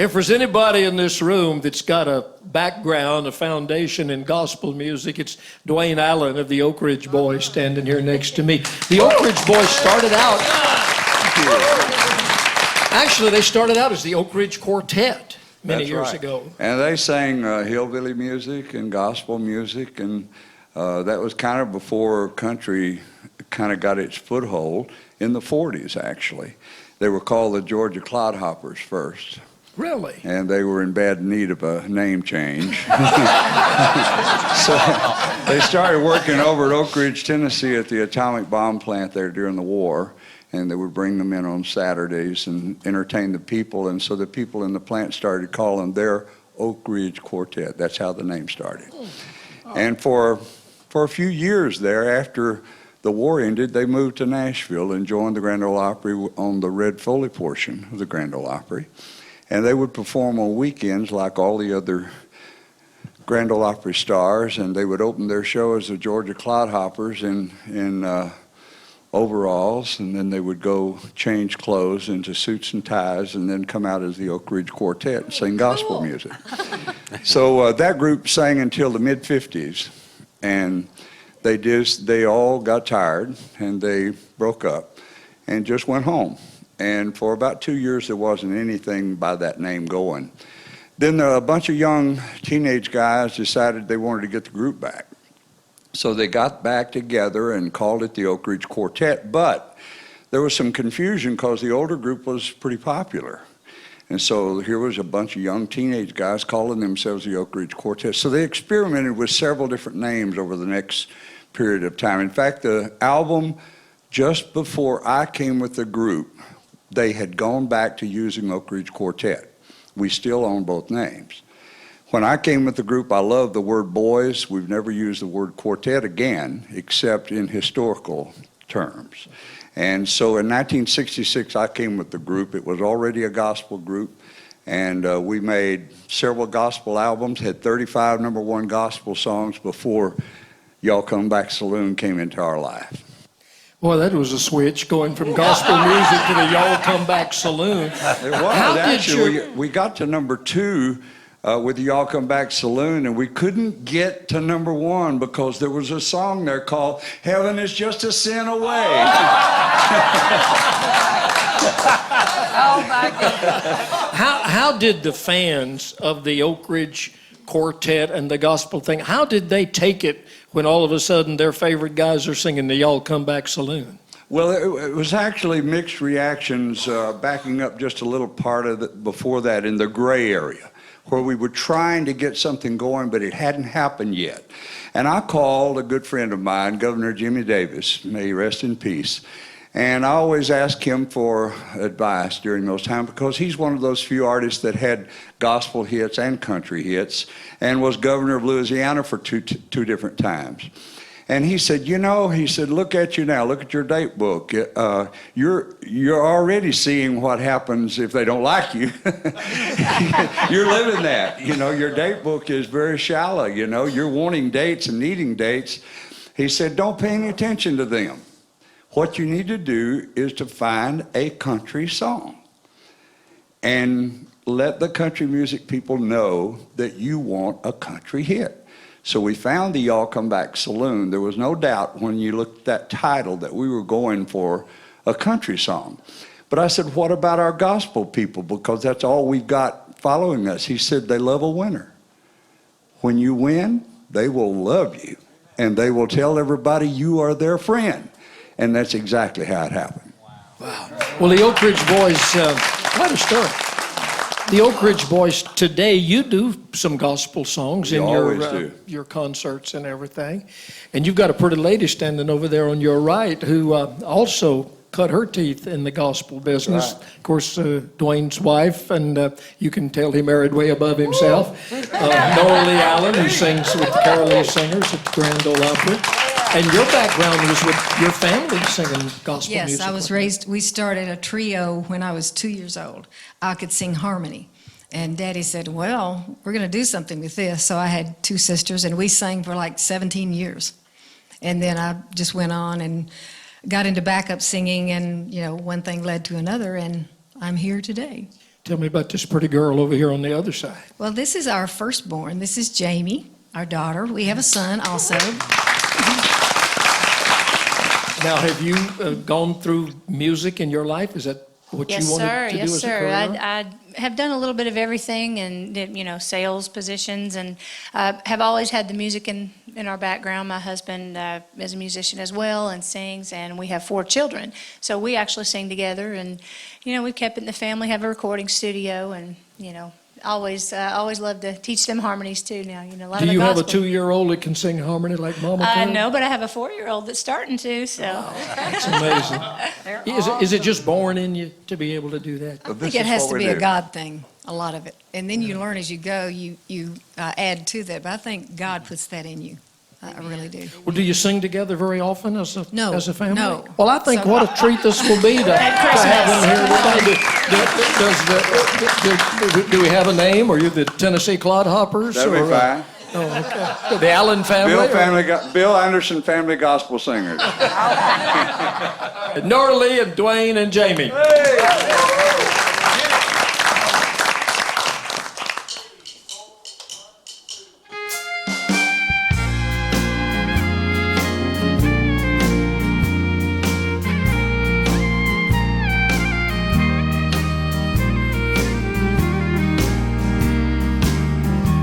If there's anybody in this room that's got a background, a foundation in gospel music, it's Duane Allen of the Oak Ridge Boys standing here next to me. The Oak Ridge Boys started out, actually they started out as the Oak Ridge Quartet many years ago. And they sang hillbilly music and gospel music, and that was kind of before country kind of got its foothold in the 40s, actually. They were called the Georgia Clodhoppers first. Really? And they were in bad need of a name change. So they started working over at Oak Ridge, Tennessee at the atomic bomb plant there during the war. And they would bring them in on Saturdays and entertain the people. And so the people in the plant started calling their Oak Ridge Quartet. That's how the name started. And for a few years there, after the war ended, they moved to Nashville and joined the Grand Ole Opry on the Red Foley portion of the Grand Ole Opry. And they would perform on weekends like all the other Grand Ole Opry stars, and they would open their show as the Georgia Clodhoppers in overalls, and then they would go change clothes into suits and ties and then come out as the Oak Ridge Quartet and sing gospel music. So that group sang until the mid-50s, and they all got tired and they broke up and just went home. And for about 2 years, there wasn't anything by that name going. Then a bunch of young teenage guys decided they wanted to get the group back. So they got back together and called it the Oak Ridge Quartet, but there was some confusion because the older group was pretty popular. And so here was a bunch of young teenage guys calling themselves the Oak Ridge Quartet. So they experimented with several different names over the next period of time. In fact, the album just before I came with the group, they had gone back to using Oak Ridge Quartet. We still own both names. When I came with the group, I loved the word boys. We've never used the word quartet again, except in historical terms. And so in 1966, I came with the group. It was already a gospel group, and we made several gospel albums, had 35 #1 gospel songs before Y'all Come Back Saloon came into our life. Boy, that was a switch, going from gospel music to the Y'all Come Back Saloon. It was. Actually, we got to #2 with the Y'all Come Back Saloon, and we couldn't get to #1 because there was a song there called Heaven is Just a Sin Away. Oh, my goodness. How did the fans of the Oak Ridge Quartet and the gospel thing, how did they take it when all of a sudden their favorite guys are singing the Y'all Come Back Saloon? Well, it was actually mixed reactions, backing up just a little part of it before that in the gray area, where we were trying to get something going, but it hadn't happened yet. And I called a good friend of mine, Governor Jimmy Davis, may he rest in peace, and I always ask him for advice during those times because he's one of those few artists that had gospel hits and country hits and was governor of Louisiana for two different times. And he said, look at you now, look at your date book. You're already seeing what happens if they don't like you. You're living that. Your date book is very shallow. You're wanting dates and needing dates. He said, don't pay any attention to them. What you need to do is to find a country song and let the country music people know that you want a country hit. So we found the Y'all Come Back Saloon. There was no doubt when you looked at that title that we were going for a country song. But I said, what about our gospel people? Because that's all we've got following us. He said, they love a winner. When you win, they will love you. And they will tell everybody you are their friend. And that's exactly how it happened. Wow. Well, the Oak Ridge Boys, quite a story. The Oak Ridge Boys, today you do some gospel songs in your concerts and everything. And you've got a pretty lady standing over there on your right who also cut her teeth in the gospel business. Right. Of course, Duane's wife, and you can tell he married way above himself. Norah Allen, who sings with the Carol Singers at the Grand Ole Opry. And your background was with your family singing gospel music. Yes, I was raised, we started a trio when I was 2 years old. I could sing harmony. And Daddy said, well, we're going to do something with this. So I had 2 sisters, and we sang for like 17 years. And then I just went on and got into backup singing, and, one thing led to another, and I'm here today. Tell me about this pretty girl over here on the other side. Well, this is our firstborn. This is Jamie, our daughter. We have a son also. Now, have you gone through music in your life? Is that what you wanted to do as a career? Yes, sir. I have done a little bit of everything and did, sales positions, and have always had the music in our background. My husband is a musician as well and sings, and we have 4 children. So we actually sing together, and, we've kept it in the family, have a recording studio, and, always love to teach them harmonies too now, a lot Do of the you have a gospel. 2-year-old that can sing harmony like Mama can? No, but I have a 4-year-old that's starting to, so. That's amazing. Is it just born in you to be able to do that? I think it has to be a God thing, a lot of it. And then you learn as you go, you add to that. But I think God puts that in you. I really do. Well, do you sing together very often as a family? No. Well, I think what a treat this will be to have them here today. Do we have a name? Are you the Tennessee Clodhoppers? That'll be fine. Oh, okay. The Allen family? Bill Anderson Family Gospel Singers. Norah Lee and Duane and Jamie.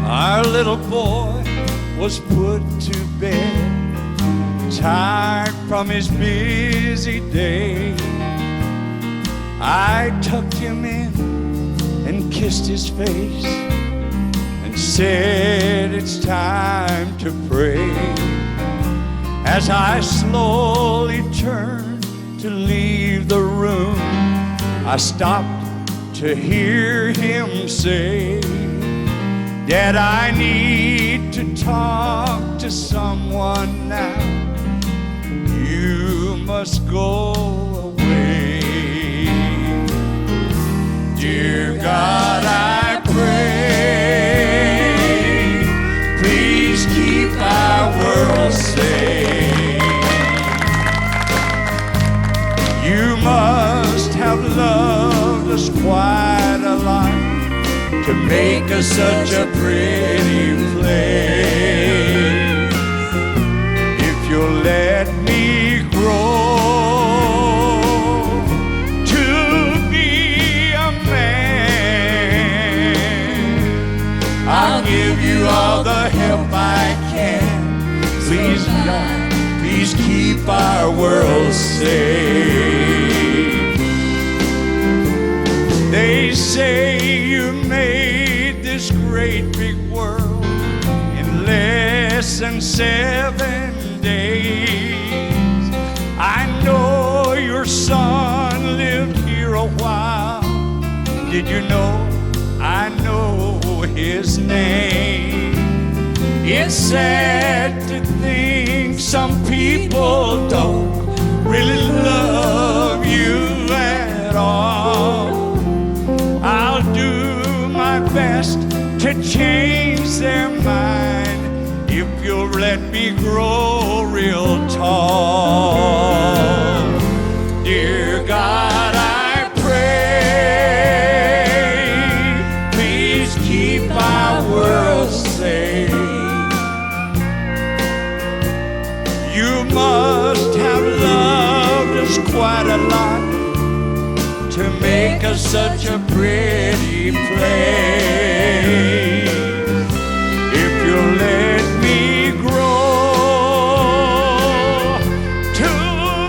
Our little boy was put to bed, tired from his busy day. I tucked him in and kissed his face and said it's time to pray. As I slowly turned to leave the room, I stopped to hear him say, Dad, I need to talk to someone now. You must go away. Dear God, I pray, please keep our world safe. You must have loved us quite a lot to make us such a pretty place. If you'll let me grow to be a man, I'll give you all the help I can. Please, God, please keep our world safe. They say you made this great big world in less than 7 days. I know your son lived here a while. Did you know I know his name? It's sad to think some people don't really love you at all. I'll do my best to change their mind if you'll let me grow real tall. Dear God, I pray, please keep our world safe. You must have loved us quite a lot to make us such a pretty place. If you'll let me grow to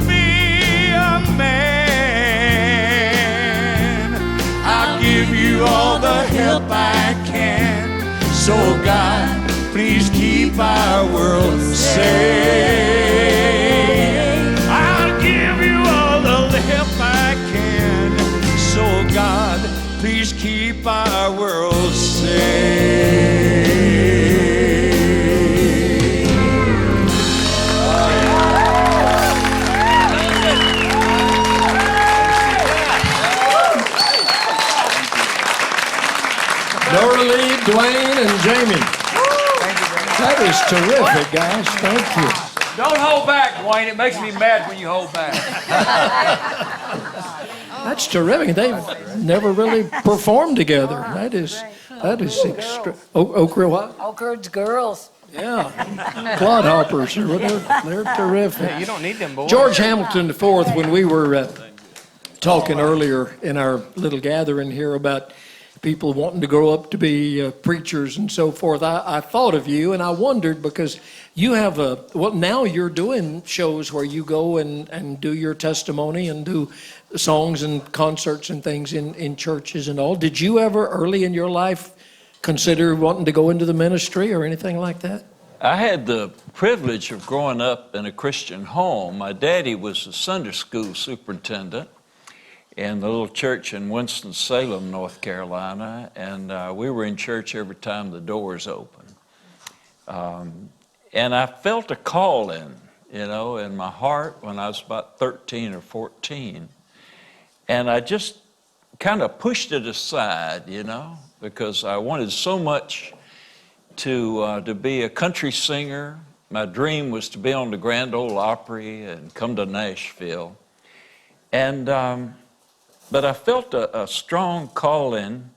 be a man, I'll give you all the help I can. So God, please keep our world safe. I'll give you all the help I can. So God, please keep our world safe. Norah Lee, Duane, and Jamie. That is terrific, guys. Thank you. Don't hold back, Duane. It makes me mad when you hold back. That's terrific. They've never really performed together. That is extra. Oak Ridge what? Oak Ridge girls. Yeah. Clodhoppers. They're terrific. You don't need them boys. George Hamilton IV, when we were talking earlier in our little gathering here about people wanting to grow up to be preachers and so forth, I thought of you, and I wondered because you have now you're doing shows where you go and do your testimony and do songs and concerts and things in churches and all. Did you ever early in your life consider wanting to go into the ministry or anything like that? I had the privilege of growing up in a Christian home. My daddy was a Sunday school superintendent in the little church in Winston-Salem, North Carolina, and we were in church every time the doors opened. And I felt a calling, in my heart when I was about 13 or 14. And I just kind of pushed it aside, because I wanted so much to be a country singer. My dream was to be on the Grand Ole Opry and come to Nashville. And but I felt a strong calling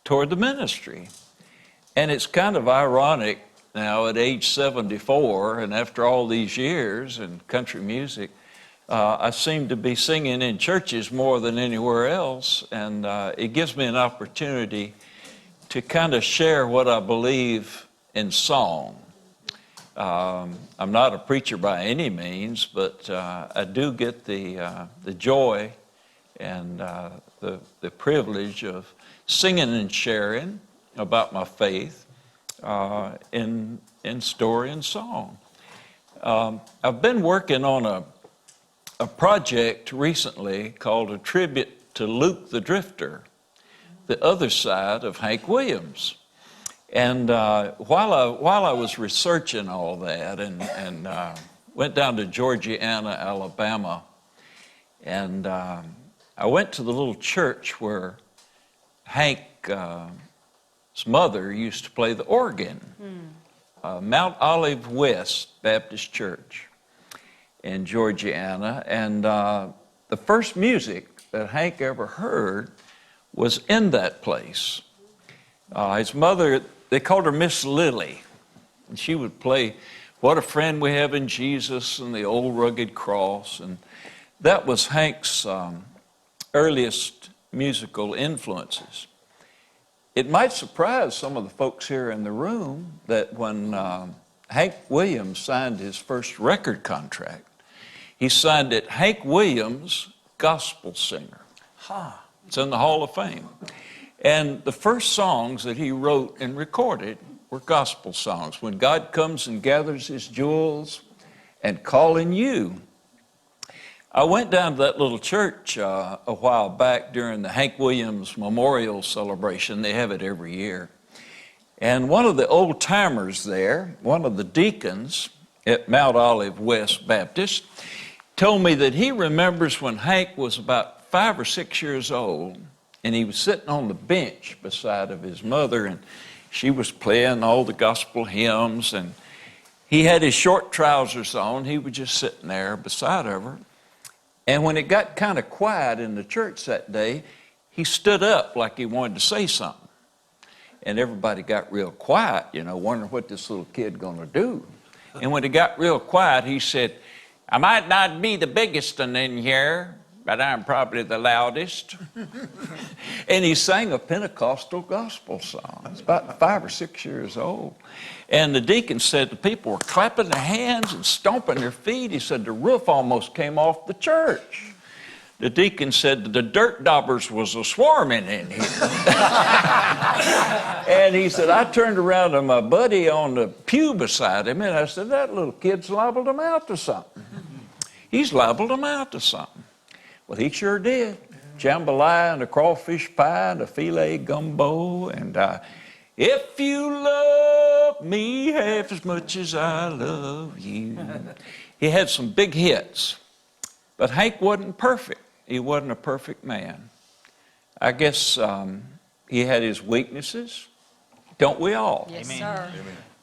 toward the ministry. And it's kind of ironic now at age 74 and after all these years in country music, I seem to be singing in churches more than anywhere else, and it gives me an opportunity to kind of share what I believe in song. I'm not a preacher by any means, but I do get the joy and the privilege of singing and sharing about my faith in story and song. I've been working on a project recently called A Tribute to Luke the Drifter, the other side of Hank Williams. And while I was researching all that and went down to Georgiana, Alabama, and I went to the little church where Hank's mother used to play the organ, Mount Olive West Baptist Church in Georgiana. And the first music that Hank ever heard was in that place. His mother, they called her Miss Lily, and she would play What a Friend We Have in Jesus and the Old Rugged Cross, and that was Hank's earliest musical influences. It might surprise some of the folks here in the room that when Hank Williams signed his first record contract, he signed it Hank Williams Gospel Singer. It's in the Hall of Fame. And the first songs that he wrote and recorded were gospel songs. When God Comes and Gathers His Jewels and Calling You. I went down to that little church a while back during the Hank Williams Memorial Celebration. They have it every year. And one of the old timers there, one of the deacons at Mount Olive West Baptist, told me that he remembers when Hank was about 5 or 6 years old, and he was sitting on the bench beside of his mother, and she was playing all the gospel hymns, and he had his short trousers on. He was just sitting there beside of her. And when it got kind of quiet in the church that day, he stood up like he wanted to say something. And everybody got real quiet, wondering what this little kid gonna do. And when it got real quiet, he said, I might not be the biggest one in here, but I'm probably the loudest. And he sang a Pentecostal gospel song. He's about 5 or 6 years old. And the deacon said the people were clapping their hands and stomping their feet. He said the roof almost came off the church. The deacon said the dirt daubers was a swarming in here. And he said, I turned around to my buddy on the pew beside him, and I said, that little kid's liable him out to something. He's liable him out to something. Well, he sure did. Jambalaya and a crawfish pie and a filet gumbo. And if you love me half as much as I love you. He had some big hits. But Hank wasn't perfect. He wasn't a perfect man. I guess he had his weaknesses. Don't we all? Yes, sir.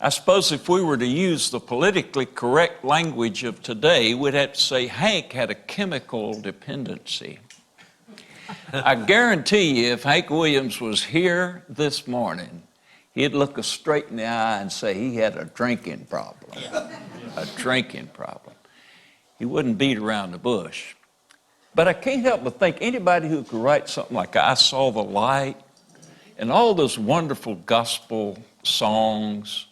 I suppose if we were to use the politically correct language of today, we'd have to say Hank had a chemical dependency. I guarantee you, if Hank Williams was here this morning, he'd look us straight in the eye and say he had a drinking problem. A drinking problem. He wouldn't beat around the bush. But I can't help but think anybody who could write something like I Saw the Light and all those wonderful gospel songs,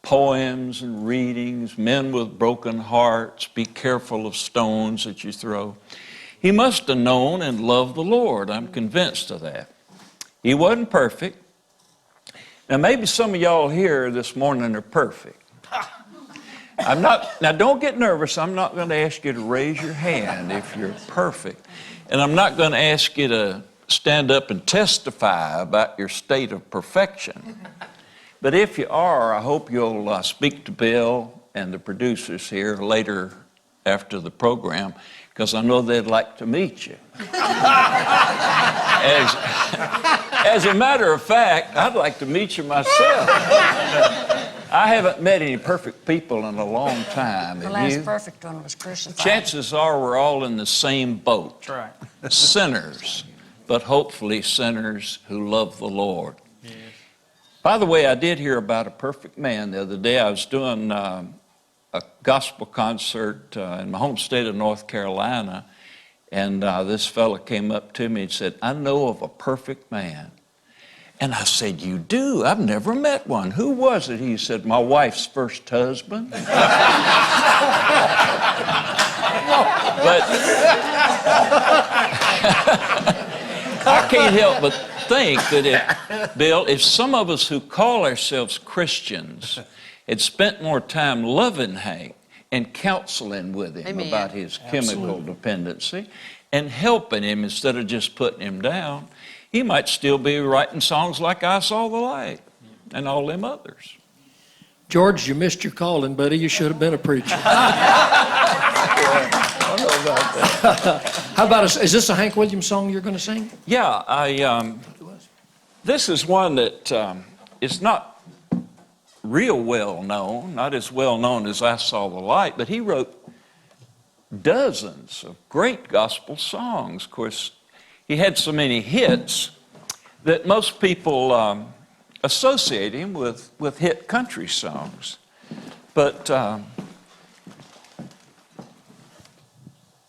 poems and readings, men with broken hearts, be careful of stones that you throw. He must have known and loved the Lord. I'm convinced of that. He wasn't perfect. Now, maybe some of y'all here this morning are perfect. Now don't get nervous. I'm not going to ask you to raise your hand if you're perfect. And I'm not going to ask you to stand up and testify about your state of perfection. But if you are, I hope you'll speak to Bill and the producers here later after the program, because I know they'd like to meet you. As a matter of fact, I'd like to meet you myself. I haven't met any perfect people in a long time. The last perfect one was crucified. Chances are we're all in the same boat. That's right. Sinners, but hopefully sinners who love the Lord. Yes. By the way, I did hear about a perfect man the other day. I was doing a gospel concert in my home state of North Carolina, and this fella came up to me and said, "I know of a perfect man." And I said, "You do? I've never met one. Who was it?" He said, "My wife's first husband." But I can't help but think that Bill, if some of us who call ourselves Christians had spent more time loving Hank and counseling with him Amen. About his chemical dependency and helping him instead of just putting him down, he might still be writing songs like I Saw the Light and all them others. George, you missed your calling, buddy. You should have been a preacher. I know about that. How about is this a Hank Williams song you're going to sing? Yeah, this is one that is not real well known, not as well known as I Saw the Light, but he wrote dozens of great gospel songs. Of course, he had so many hits that most people associate him with hit country songs. But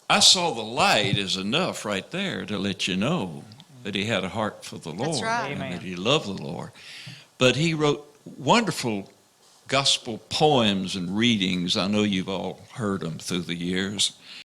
I Saw the Light is enough right there to let you know that he had a heart for the Lord. That's right. And Amen. that he loved the Lord. But he wrote wonderful gospel poems and readings. I know you've all heard them through the years.